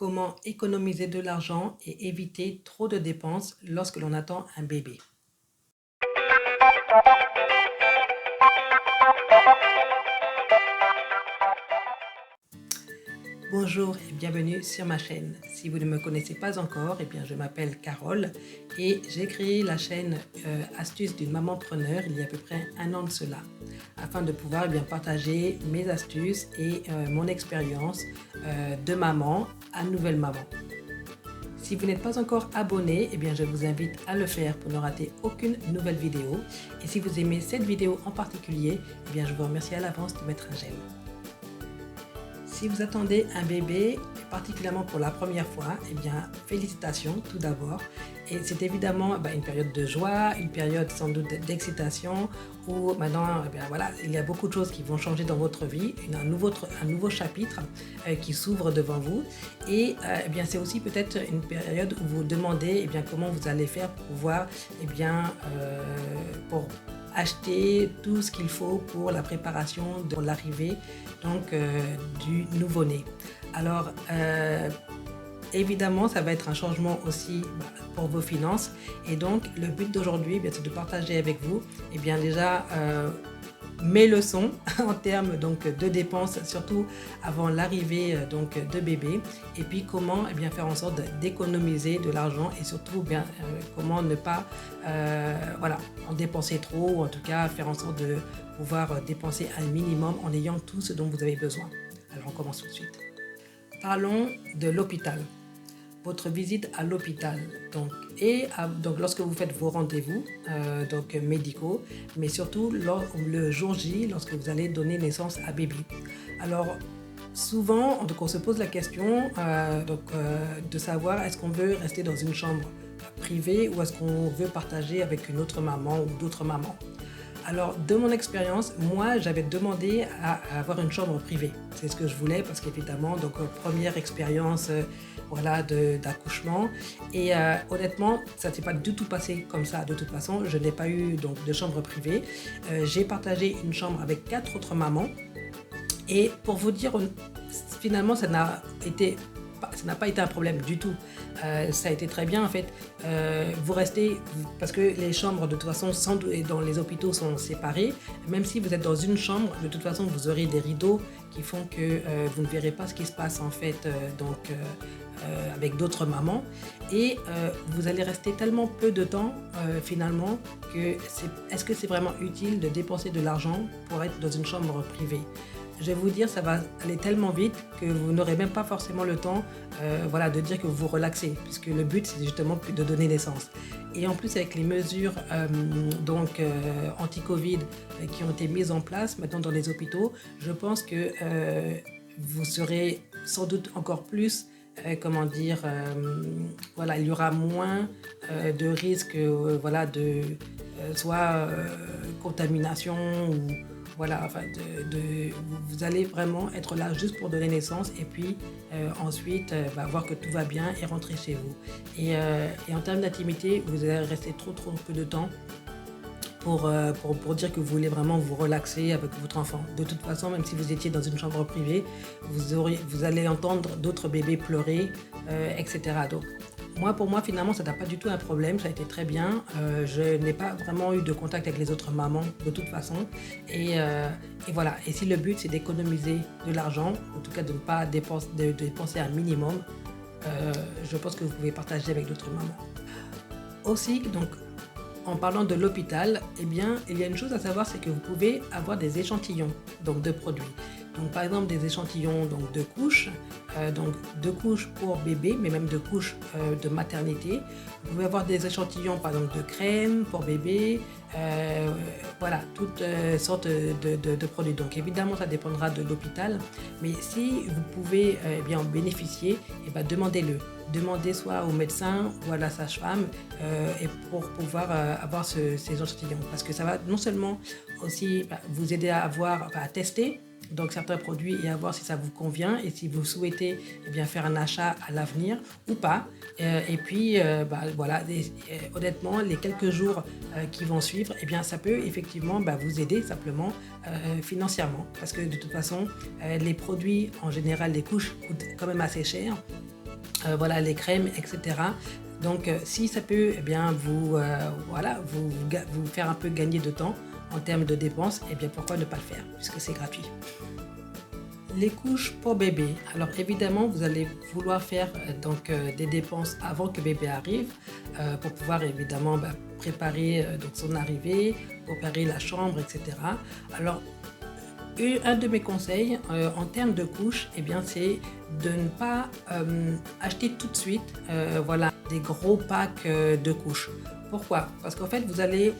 Comment économiser de l'argent et éviter trop de dépenses lorsque l'on attend un bébé. Bonjour et bienvenue sur ma chaîne. Si vous ne me connaissez pas encore, je m'appelle Carole et j'ai créé la chaîne Astuces d'une maman preneur il y a à peu près un an de cela, afin de pouvoir partager mes astuces et mon expérience de maman à nouvelle maman. Si vous n'êtes pas encore abonné, je vous invite à le faire pour ne rater aucune nouvelle vidéo. Et si vous aimez cette vidéo en particulier, je vous remercie à l'avance de mettre un j'aime. Si vous attendez un bébé, particulièrement pour la première fois, félicitations tout d'abord. Et c'est évidemment une période de joie, une période sans doute d'excitation, où maintenant, il y a beaucoup de choses qui vont changer dans votre vie, un nouveau chapitre qui s'ouvre devant vous. Et c'est aussi peut-être une période où vous vous demandez comment vous allez faire pour pouvoir, pour acheter tout ce qu'il faut pour la préparation de l'arrivée du nouveau-né. Alors évidemment ça va être un changement aussi pour vos finances, et donc le but d'aujourd'hui c'est de partager avec vous déjà mes leçons en termes de dépenses, surtout avant l'arrivée de bébé, et puis comment faire en sorte d'économiser de l'argent, et surtout comment ne pas en dépenser trop, ou en tout cas faire en sorte de pouvoir dépenser un minimum en ayant tout ce dont vous avez besoin. Alors on commence tout de suite. Parlons de l'hôpital. Votre visite à l'hôpital, donc lorsque vous faites vos rendez-vous médicaux, mais surtout le jour J, lorsque vous allez donner naissance à bébé. Alors souvent, on se pose la question de savoir, est-ce qu'on veut rester dans une chambre privée ou est-ce qu'on veut partager avec une autre maman ou d'autres mamans. Alors, de mon expérience, moi, j'avais demandé à avoir une chambre privée. C'est ce que je voulais parce qu'évidemment, première expérience d'accouchement. Et honnêtement, ça ne s'est pas du tout passé comme ça. De toute façon, je n'ai pas eu de chambre privée. J'ai partagé une chambre avec 4 autres mamans. Et pour vous dire, finalement, ça n'a pas été un problème du tout. Ça a été très bien en fait. Vous restez, parce que les chambres de toute façon dans les hôpitaux sont séparées. Même si vous êtes dans une chambre, de toute façon vous aurez des rideaux qui font que vous ne verrez pas ce qui se passe en fait avec d'autres mamans. Et vous allez rester tellement peu de temps finalement que est-ce que c'est vraiment utile de dépenser de l'argent pour être dans une chambre privée? Je vais vous dire, ça va aller tellement vite que vous n'aurez même pas forcément le temps de dire que vous vous relaxez, puisque le but c'est justement de donner naissance. Et en plus avec les mesures anti-Covid qui ont été mises en place maintenant dans les hôpitaux, je pense que vous serez sans doute encore plus il y aura moins de risques soit contamination ou vous allez vraiment être là juste pour donner naissance, et puis ensuite voir que tout va bien et rentrer chez vous. Et en termes d'intimité, vous allez rester trop peu de temps pour dire que vous voulez vraiment vous relaxer avec votre enfant. De toute façon, même si vous étiez dans une chambre privée, vous allez entendre d'autres bébés pleurer, etc. Donc, pour moi, finalement, ça n'a pas du tout un problème, ça a été très bien. Je n'ai pas vraiment eu de contact avec les autres mamans, de toute façon. Et voilà. Et si le but, c'est d'économiser de l'argent, en tout cas de ne pas dépenser un minimum, je pense que vous pouvez partager avec d'autres mamans. Aussi, en parlant de l'hôpital, il y a une chose à savoir, c'est que vous pouvez avoir des échantillons de produits. Donc, par exemple, des échantillons de couches, 2 couches pour bébé, mais même 2 couches de maternité. Vous pouvez avoir des échantillons, par exemple, de crème pour bébé, toutes sortes de produits. Donc, évidemment, ça dépendra de l'hôpital, mais si vous pouvez en bénéficier, demandez-le. Demandez soit au médecin ou à la sage-femme et pour pouvoir avoir ces échantillons, parce que ça va non seulement aussi vous aider à tester certains produits et à voir si ça vous convient, et si vous souhaitez faire un achat à l'avenir ou pas. Et puis honnêtement, les quelques jours qui vont suivre, ça peut effectivement vous aider simplement financièrement, parce que de toute façon les produits en général, les couches coûtent quand même assez cher. voilà, les crèmes, etc. Donc, si ça peut, eh bien, voilà, vous faire un peu gagner de temps en termes de dépenses, eh bien, pourquoi ne pas le faire, puisque c'est gratuit. Les couches pour bébé. Alors évidemment, vous allez vouloir faire des dépenses avant que bébé arrive pour pouvoir évidemment préparer donc son arrivée, préparer la chambre, etc. Alors un de mes conseils en termes de couches, eh bien, c'est de ne pas acheter tout de suite voilà, des gros packs de couches. Pourquoi? Parce qu'en fait, vous allez,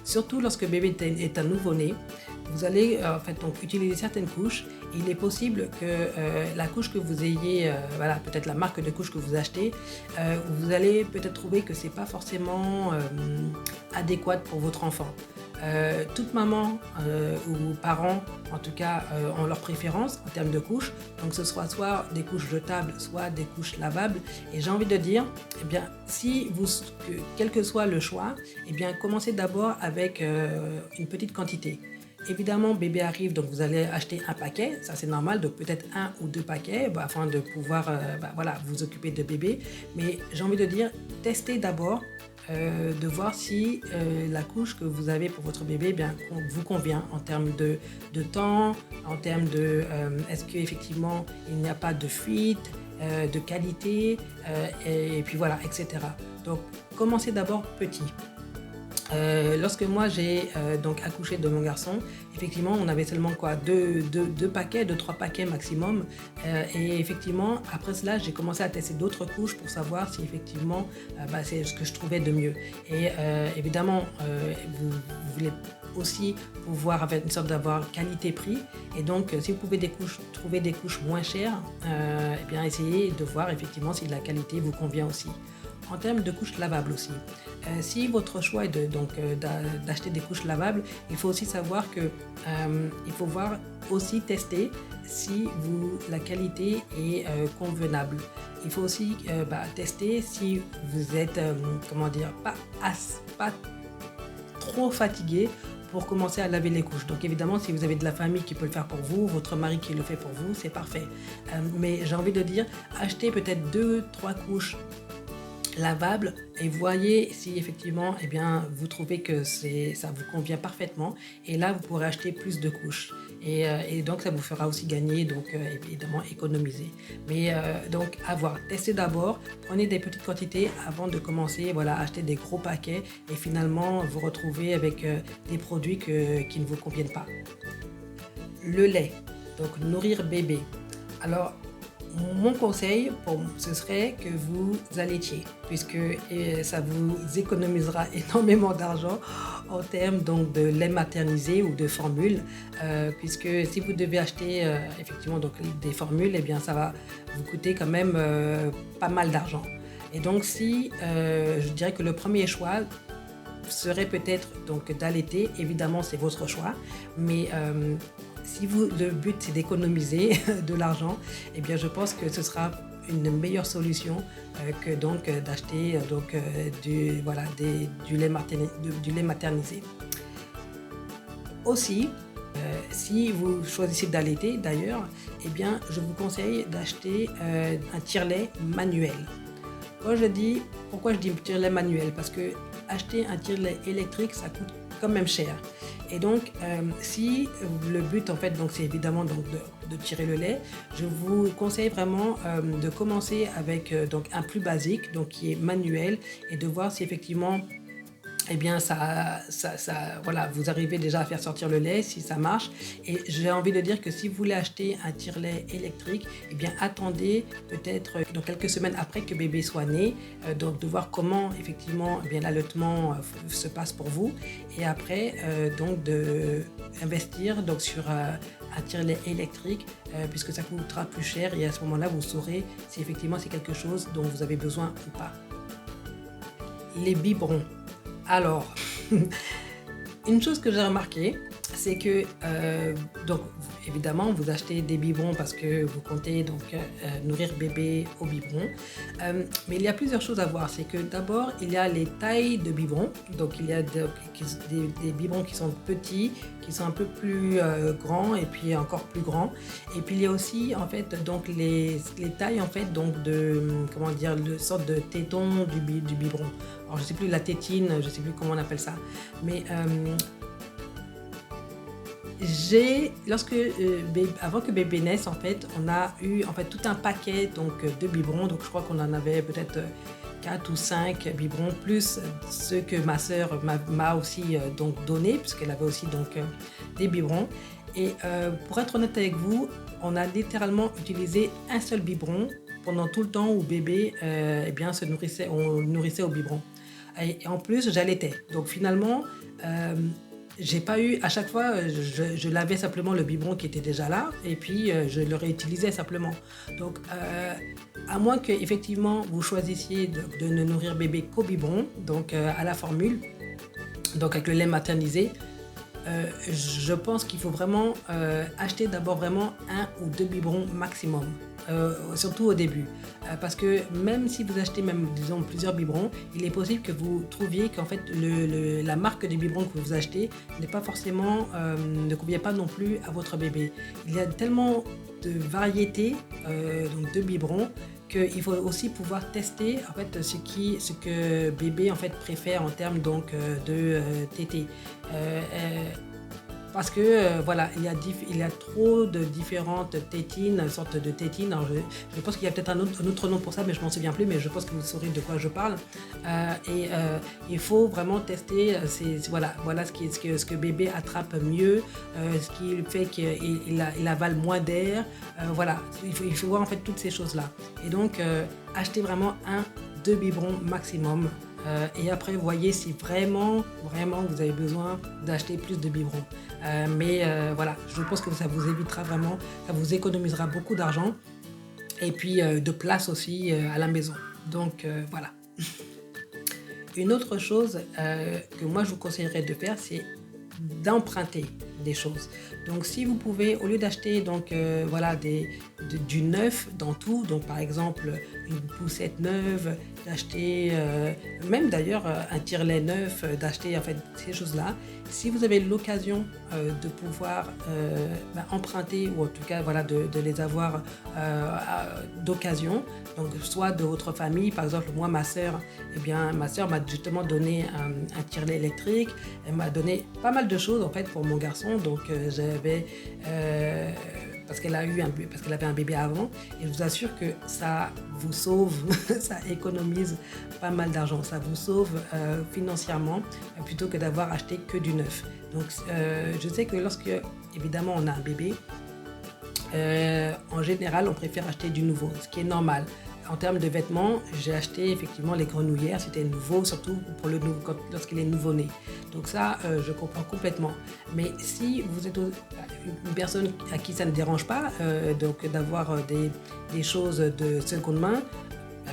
surtout lorsque bébé est un nouveau-né, vous allez en fait, donc, utiliser certaines couches. Il est possible que la couche que vous ayez, voilà, peut-être la marque de couche que vous achetez, vous allez peut-être trouver que ce n'est pas forcément adéquate pour votre enfant. Toute maman ou parents, en tout cas, ont leurs préférences en termes de couches. Donc, ce sera soit des couches jetables, soit des couches lavables. Et j'ai envie de dire, eh bien, quel que soit le choix, eh bien, commencez d'abord avec une petite quantité. Évidemment, bébé arrive, donc vous allez acheter un paquet, ça c'est normal, donc peut-être 1 ou 2 paquets afin de pouvoir voilà, vous occuper de bébé. Mais j'ai envie de dire, testez d'abord de voir si la couche que vous avez pour votre bébé vous convient en termes de temps, en termes de est-ce qu'effectivement il n'y a pas de fuite, de qualité, et puis voilà, etc. Donc commencez d'abord petit. Lorsque moi j'ai donc accouché de mon garçon, effectivement on avait seulement deux paquets, 2-3 paquets maximum, et effectivement après cela j'ai commencé à tester d'autres couches pour savoir si effectivement c'est ce que je trouvais de mieux. Et évidemment vous voulez aussi pouvoir avoir une sorte d'avoir qualité-prix, et donc si vous pouvez trouver des couches moins chères, eh bien essayez de voir effectivement si la qualité vous convient aussi. En termes de couches lavables aussi, si votre choix est d'acheter des couches lavables, il faut aussi savoir que il faut aussi tester si la qualité est convenable. Il faut aussi tester si vous êtes pas trop fatigué pour commencer à laver les couches. Donc évidemment, si vous avez de la famille qui peut le faire pour vous, votre mari qui le fait pour vous, c'est parfait. Mais j'ai envie de dire, achetez peut-être 2-3 couches lavables et voyez si effectivement vous trouvez que ça vous convient parfaitement, et là vous pourrez acheter plus de couches et donc ça vous fera aussi gagner, donc évidemment économiser. Mais donc à voir, testez d'abord, prenez des petites quantités avant de commencer à acheter des gros paquets et finalement vous retrouvez avec des produits qui ne vous conviennent pas. Le lait, donc nourrir bébé. Alors mon conseil, ce serait que vous allaitiez, puisque ça vous économisera énormément d'argent en termes donc, de lait maternisé ou de formules, puisque si vous devez acheter effectivement donc, des formules, eh bien, ça va vous coûter quand même pas mal d'argent. Et donc je dirais que le premier choix serait peut-être donc d'allaiter. Évidemment, c'est votre choix, mais si le but c'est d'économiser de l'argent, eh bien je pense que ce sera une meilleure solution que donc d'acheter du lait maternisé. Aussi, si vous choisissez d'allaiter d'ailleurs, eh bien je vous conseille d'acheter un tire-lait manuel. Pourquoi je dis tire-lait manuel? Parce que acheter un tire-lait électrique, ça coûte quand même cher. Et donc, si le but, en fait, donc, c'est évidemment donc, de tirer le lait, je vous conseille vraiment de commencer avec donc, un plus basique, donc, qui est manuel, et de voir si effectivement, eh bien, voilà, vous arrivez déjà à faire sortir le lait, si ça marche. Et j'ai envie de dire que si vous voulez acheter un tire-lait électrique, eh bien, attendez peut-être donc, quelques semaines après que bébé soit né, donc de voir comment effectivement eh bien, l'allaitement se passe pour vous. Et après, donc d'investir donc, sur un tire-lait électrique, puisque ça coûtera plus cher, et à ce moment-là, vous saurez si effectivement c'est quelque chose dont vous avez besoin ou pas. Les biberons. Alors, une chose que j'ai remarqué, c'est que donc évidemment, vous achetez des biberons parce que vous comptez donc nourrir bébé au biberon. Mais il y a plusieurs choses à voir. C'est que d'abord, il y a les tailles de biberons. Donc, il y a des biberons qui sont petits, qui sont un peu plus grands et puis encore plus grands. Et puis, il y a aussi, en fait, donc les tailles, en fait, donc de, comment dire, de sorte de téton du biberon. Alors, je ne sais plus, la tétine, je ne sais plus comment on appelle ça. Mais avant que bébé naisse, en fait, on a eu en fait tout un paquet donc de biberons. Donc je crois qu'on en avait peut-être 4 ou 5 biberons plus ceux que ma sœur m'a aussi donc donné puisqu'elle avait aussi donc des biberons. Et pour être honnête avec vous, on a littéralement utilisé un seul biberon pendant tout le temps où bébé eh bien on nourrissait au biberon. Et en plus, j'allaitais. Donc finalement, j'ai pas eu, à chaque fois, je lavais simplement le biberon qui était déjà là et puis je le réutilisais simplement. Donc, à moins que effectivement vous choisissiez de ne nourrir bébé qu'au biberon, donc à la formule, donc avec le lait maternisé, je pense qu'il faut vraiment acheter d'abord vraiment 1 ou 2 biberons maximum. Surtout au début. Parce que même si vous achetez même, disons, plusieurs biberons, il est possible que vous trouviez qu'en fait la marque du biberon que vous achetez n'est pas forcément, ne convient pas non plus à votre bébé. Il y a tellement de variétés donc de biberons qu'il faut aussi pouvoir tester en fait ce que bébé en fait préfère en termes donc de tété. Parce que voilà, il y a trop de différentes tétines, sortes de tétines. Alors je pense qu'il y a peut-être un autre nom pour ça, mais je ne m'en souviens plus, mais je pense que vous saurez de quoi je parle. Il faut vraiment tester voilà ce que bébé attrape mieux, ce qui fait qu'il avale moins d'air. Voilà, il faut voir en fait toutes ces choses-là. Et donc, acheter vraiment 1, 2 biberons maximum. Et après, voyez si vraiment vous avez besoin d'acheter plus de biberons. Mais voilà, je pense que ça vous évitera vraiment, ça vous économisera beaucoup d'argent et puis de place aussi à la maison. Donc voilà. Une autre chose que moi je vous conseillerais de faire, c'est d'emprunter des choses. Donc si vous pouvez, au lieu d'acheter donc voilà du neuf dans tout, donc par exemple une poussette neuve, d'acheter même d'ailleurs un tire-lait neuf, d'acheter en fait ces choses-là. Si vous avez l'occasion de pouvoir emprunter ou en tout cas voilà de les avoir d'occasion, donc soit de votre famille, par exemple moi ma sœur m'a justement donné un tire-lait électrique, elle m'a donné pas mal de choses en fait pour mon garçon, donc j'avais parce qu'elle avait un bébé avant, et je vous assure que ça vous sauve, ça économise pas mal d'argent, ça vous sauve financièrement plutôt que d'avoir acheté que du neuf. Donc je sais que lorsque évidemment on a un bébé, en général on préfère acheter du nouveau, ce qui est normal. En termes de vêtements, j'ai acheté effectivement les grenouillères, c'était nouveau, surtout pour lorsqu'il est nouveau-né. Donc ça, je comprends complètement. Mais si vous êtes une personne à qui ça ne dérange pas donc d'avoir des choses de seconde main,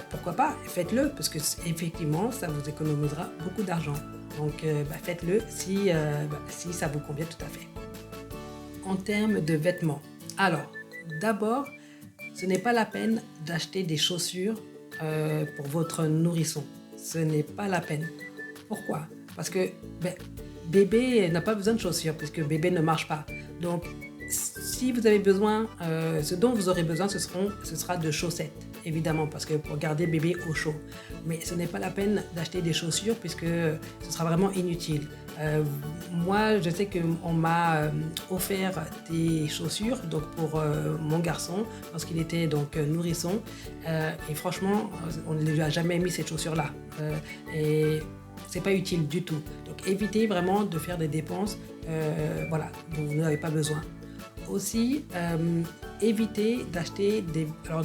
pourquoi pas, faites-le, parce que effectivement, ça vous économisera beaucoup d'argent. Donc faites-le si ça vous convient tout à fait. En termes de vêtements, alors d'abord, ce n'est pas la peine d'acheter des chaussures pour votre nourrisson. Ce n'est pas la peine. Pourquoi ? Parce que bébé n'a pas besoin de chaussures puisque bébé ne marche pas. Donc, si vous avez besoin, ce dont vous aurez besoin, ce sera de chaussettes, évidemment, parce que pour garder bébé au chaud. Mais ce n'est pas la peine d'acheter des chaussures puisque ce sera vraiment inutile. Moi, je sais qu'on m'a offert des chaussures donc pour mon garçon lorsqu'il était donc nourrisson. Et franchement, on ne lui a jamais mis cette chaussure-là. Et c'est pas utile du tout. Donc, évitez vraiment de faire des dépenses voilà, dont vous n'avez pas besoin. Aussi, évitez d'acheter des... Alors,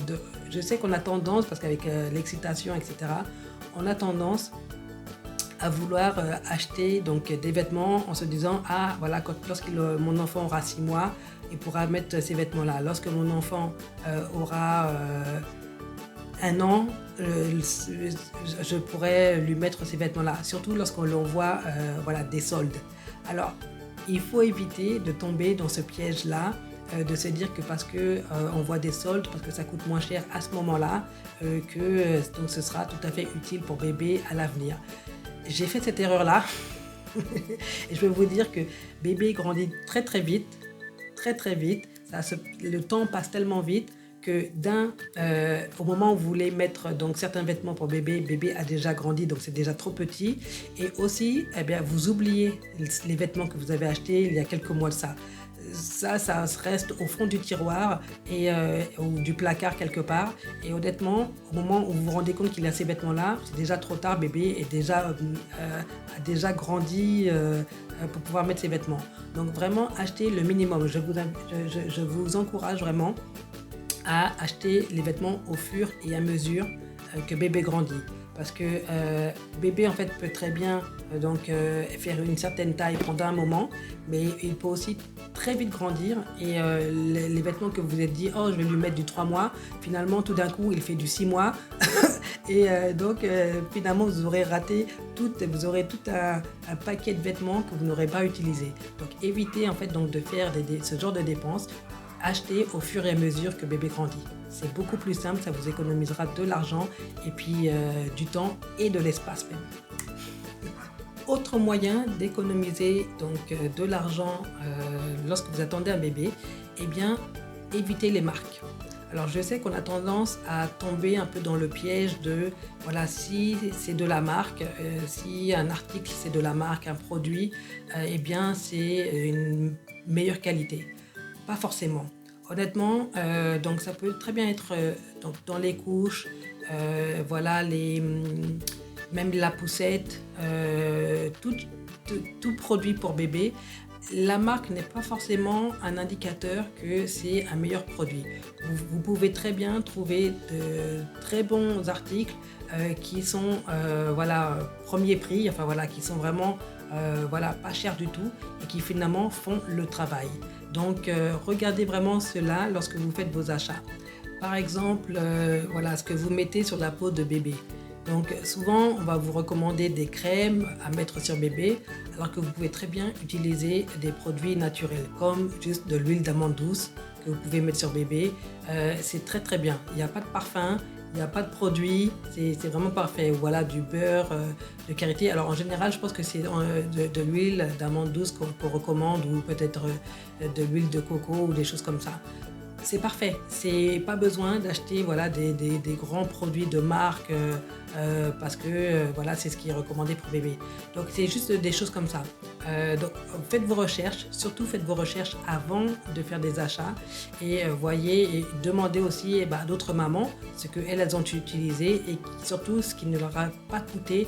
je sais qu'on a tendance, parce qu'avec l'excitation, etc., on a tendance à vouloir acheter donc des vêtements en se disant voilà, lorsque mon enfant aura 6 mois, il pourra mettre ces vêtements-là. Lorsque mon enfant aura 1 an, je pourrais lui mettre ces vêtements-là, surtout lorsqu'on l'envoie voilà, des soldes. Alors, il faut éviter de tomber dans ce piège-là de se dire que parce que on voit des soldes, parce que ça coûte moins cher à ce moment-là, donc ce sera tout à fait utile pour bébé à l'avenir. J'ai fait cette erreur-là et je vais vous dire que bébé grandit très très vite, très très vite. Le temps passe tellement vite que au moment où vous voulez mettre donc certains vêtements pour bébé, bébé a déjà grandi, donc c'est déjà trop petit. Et aussi, eh bien, vous oubliez les vêtements que vous avez achetés il y a quelques mois de ça. Ça reste au fond du tiroir ou du placard quelque part. Et honnêtement, au moment où vous vous rendez compte qu'il a ces vêtements-là, c'est déjà trop tard, bébé a déjà grandi pour pouvoir mettre ses vêtements. Donc vraiment, achetez le minimum. Je vous encourage vraiment à acheter les vêtements au fur et à mesure que bébé grandit. Parce que bébé en fait peut très bien faire une certaine taille pendant un moment, mais il peut aussi très vite grandir et les vêtements que vous vous êtes dit « oh je vais lui mettre du 3 mois », finalement tout d'un coup il fait du 6 mois et finalement vous aurez vous aurez tout un paquet de vêtements que vous n'aurez pas utilisé. Donc évitez en fait donc de faire ce genre de dépenses. Achetez au fur et à mesure que bébé grandit. C'est beaucoup plus simple, ça vous économisera de l'argent et puis du temps et de l'espace même. Autre moyen d'économiser de l'argent lorsque vous attendez un bébé, eh bien, évitez les marques. Alors je sais qu'on a tendance à tomber un peu dans le piège de, voilà, si c'est de la marque, si un article c'est de la marque, un produit, eh bien c'est une meilleure qualité. Pas forcément. Honnêtement, donc ça peut très bien être dans les couches, voilà, même la poussette, tout produit pour bébé. La marque n'est pas forcément un indicateur que c'est un meilleur produit. Vous pouvez très bien trouver de très bons articles qui sont voilà, premier prix, enfin voilà, qui sont vraiment voilà, pas chers du tout et qui finalement font le travail. Donc regardez vraiment cela lorsque vous faites vos achats. Par exemple, voilà, ce que vous mettez sur la peau de bébé. Donc souvent, on va vous recommander des crèmes à mettre sur bébé, alors que vous pouvez très bien utiliser des produits naturels, comme juste de l'huile d'amande douce que vous pouvez mettre sur bébé. C'est très très bien. Il n'y a pas de parfum, il n'y a pas de produit, c'est vraiment parfait. Voilà, du beurre de karité. Alors en général, je pense que c'est de l'huile d'amande douce qu'on recommande, ou peut-être de l'huile de coco ou des choses comme ça. C'est parfait, c'est pas besoin d'acheter voilà, des grands produits de marque parce que voilà, c'est ce qui est recommandé pour bébé. Donc c'est juste des choses comme ça. Donc faites vos recherches, surtout faites vos recherches avant de faire des achats et voyez et demandez aussi à d'autres mamans ce qu'elles ont utilisé et surtout ce qui ne leur a pas coûté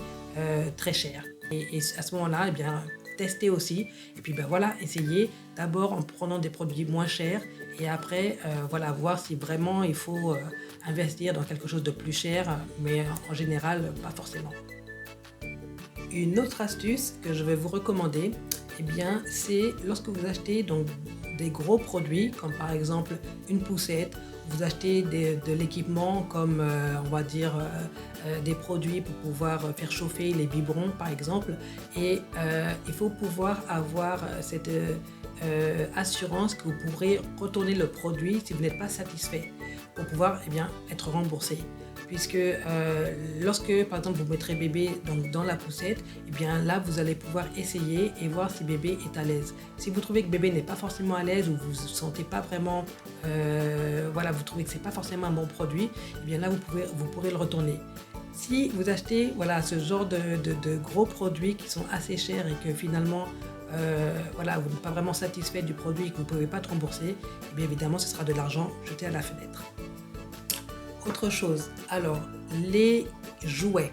très cher. Et à ce moment-là, eh bien, testez aussi et puis voilà, essayez d'abord en prenant des produits moins chers et après voilà, voir si vraiment il faut investir dans quelque chose de plus cher, mais en général pas forcément. Une autre astuce que je vais vous recommander, eh bien, c'est lorsque vous achetez donc des gros produits comme par exemple une poussette, vous achetez de l'équipement comme on va dire des produits pour pouvoir faire chauffer les biberons par exemple, et il faut pouvoir avoir cette assurance que vous pourrez retourner le produit si vous n'êtes pas satisfait pour pouvoir être remboursé. Puisque lorsque par exemple vous mettrez bébé dans la poussette, là vous allez pouvoir essayer et voir si bébé est à l'aise. Si vous trouvez que bébé n'est pas forcément à l'aise ou vous ne sentez pas vraiment, voilà, vous trouvez que c'est pas forcément un bon produit, là vous pourrez le retourner. Si vous achetez voilà, ce genre de gros produits qui sont assez chers et que finalement voilà, vous n'êtes pas vraiment satisfait du produit et que vous ne pouvez pas te rembourser, évidemment ce sera de l'argent jeté à la fenêtre. Autre chose, alors les jouets.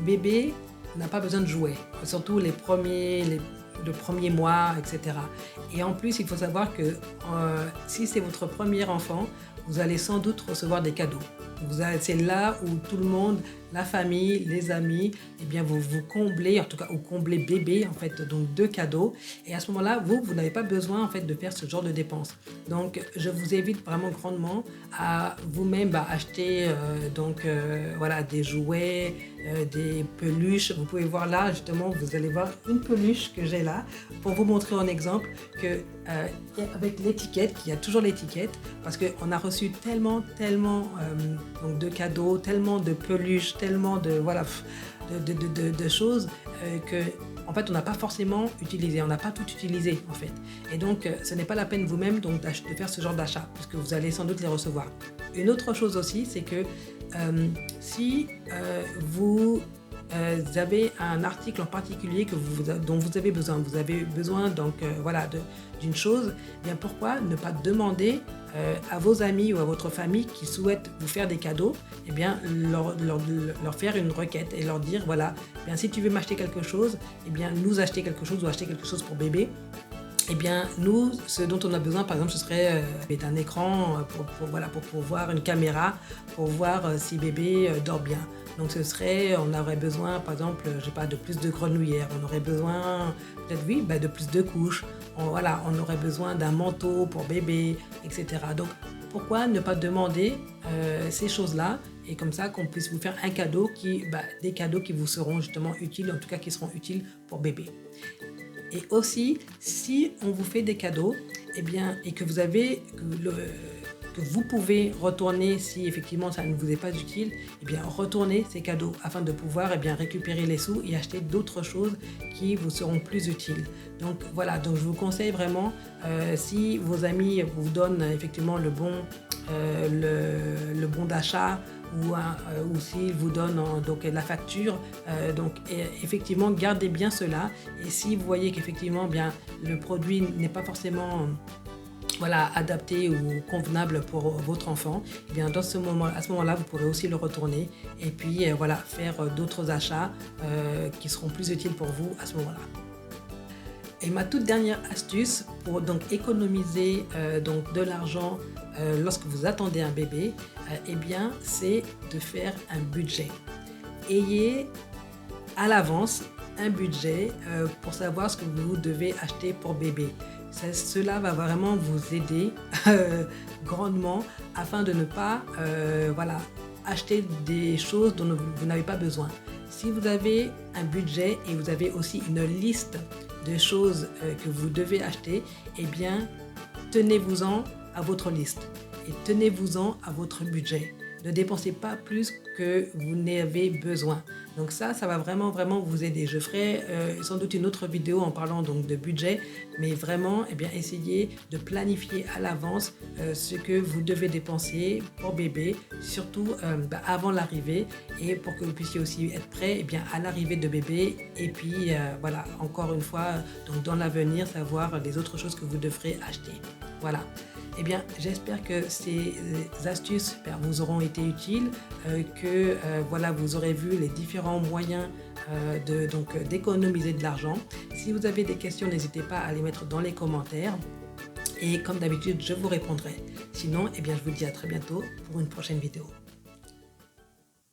Bébé n'a pas besoin de jouets, surtout le premier mois, etc. Et en plus, il faut savoir que si c'est votre premier enfant, vous allez sans doute recevoir des cadeaux. C'est là où tout le monde, la famille, les amis, eh bien vous vous comblez, en tout cas, ou comblez bébé, en fait, donc de cadeaux. Et à ce moment-là, vous n'avez pas besoin, en fait, de faire ce genre de dépenses. Donc, je vous invite vraiment grandement à vous-même acheter voilà, des jouets, des peluches. Vous pouvez voir là, justement, vous allez voir une peluche que j'ai là pour vous montrer en exemple que avec l'étiquette, qu'il y a toujours l'étiquette, parce qu'on a reçu tellement donc de cadeaux, tellement de peluches, tellement de, voilà, de choses que en fait on n'a pas forcément utilisé, on n'a pas tout utilisé en fait. Et donc ce n'est pas la peine vous-même donc de faire ce genre d'achat, parce que vous allez sans doute les recevoir. Une autre chose aussi, c'est que si vous avez un article en particulier dont vous avez besoin donc voilà, d'une chose, eh bien pourquoi ne pas demander à vos amis ou à votre famille qui souhaitent vous faire des cadeaux, eh bien leur faire une requête et leur dire voilà, eh bien si tu veux m'acheter quelque chose, eh bien nous acheter quelque chose ou acheter quelque chose pour bébé. Eh bien, nous, ce dont on a besoin, par exemple, ce serait d'un écran pour voir une caméra, pour voir si bébé dort bien. Donc, on aurait besoin, par exemple, je sais pas, de plus de grenouillères, on aurait besoin, peut-être oui, de plus de couches, on aurait besoin d'un manteau pour bébé, etc. Donc, pourquoi ne pas demander ces choses-là et comme ça qu'on puisse vous faire des cadeaux qui vous seront justement utiles, en tout cas qui seront utiles pour bébé. Et aussi, si on vous fait des cadeaux, eh bien, et que vous pouvez retourner si effectivement ça ne vous est pas utile, eh bien, retournez ces cadeaux afin de pouvoir récupérer les sous et acheter d'autres choses qui vous seront plus utiles. Donc voilà, donc je vous conseille vraiment, si vos amis vous donnent effectivement le bon d'achat, ou s'ils vous donnent donc la facture, effectivement gardez bien cela, et si vous voyez qu'effectivement bien le produit n'est pas forcément adapté ou convenable pour votre enfant, eh bien à ce moment-là vous pourrez aussi le retourner et puis faire d'autres achats qui seront plus utiles pour vous à ce moment-là. Et ma toute dernière astuce pour donc économiser de l'argent lorsque vous attendez un bébé, eh bien, c'est de faire un budget. Ayez à l'avance un budget pour savoir ce que vous devez acheter pour bébé. Cela va vraiment vous aider grandement afin de ne pas acheter des choses dont vous n'avez pas besoin. Si vous avez un budget et vous avez aussi une liste de choses que vous devez acheter, eh bien, tenez-vous-en à votre liste et tenez-vous-en à votre budget. Ne dépensez pas plus que vous n'avez besoin. Donc ça va vraiment vous aider. Je ferai sans doute une autre vidéo en parlant donc de budget, mais vraiment essayez de planifier à l'avance ce que vous devez dépenser pour bébé, surtout avant l'arrivée, et pour que vous puissiez aussi être prêt à l'arrivée de bébé, et puis encore une fois donc dans l'avenir savoir les autres choses que vous devrez acheter. Voilà. Eh bien, j'espère que ces astuces vous auront été utiles, que vous aurez vu les différents moyens d'économiser de l'argent. Si vous avez des questions, n'hésitez pas à les mettre dans les commentaires. Et comme d'habitude, je vous répondrai. Sinon, je vous dis à très bientôt pour une prochaine vidéo.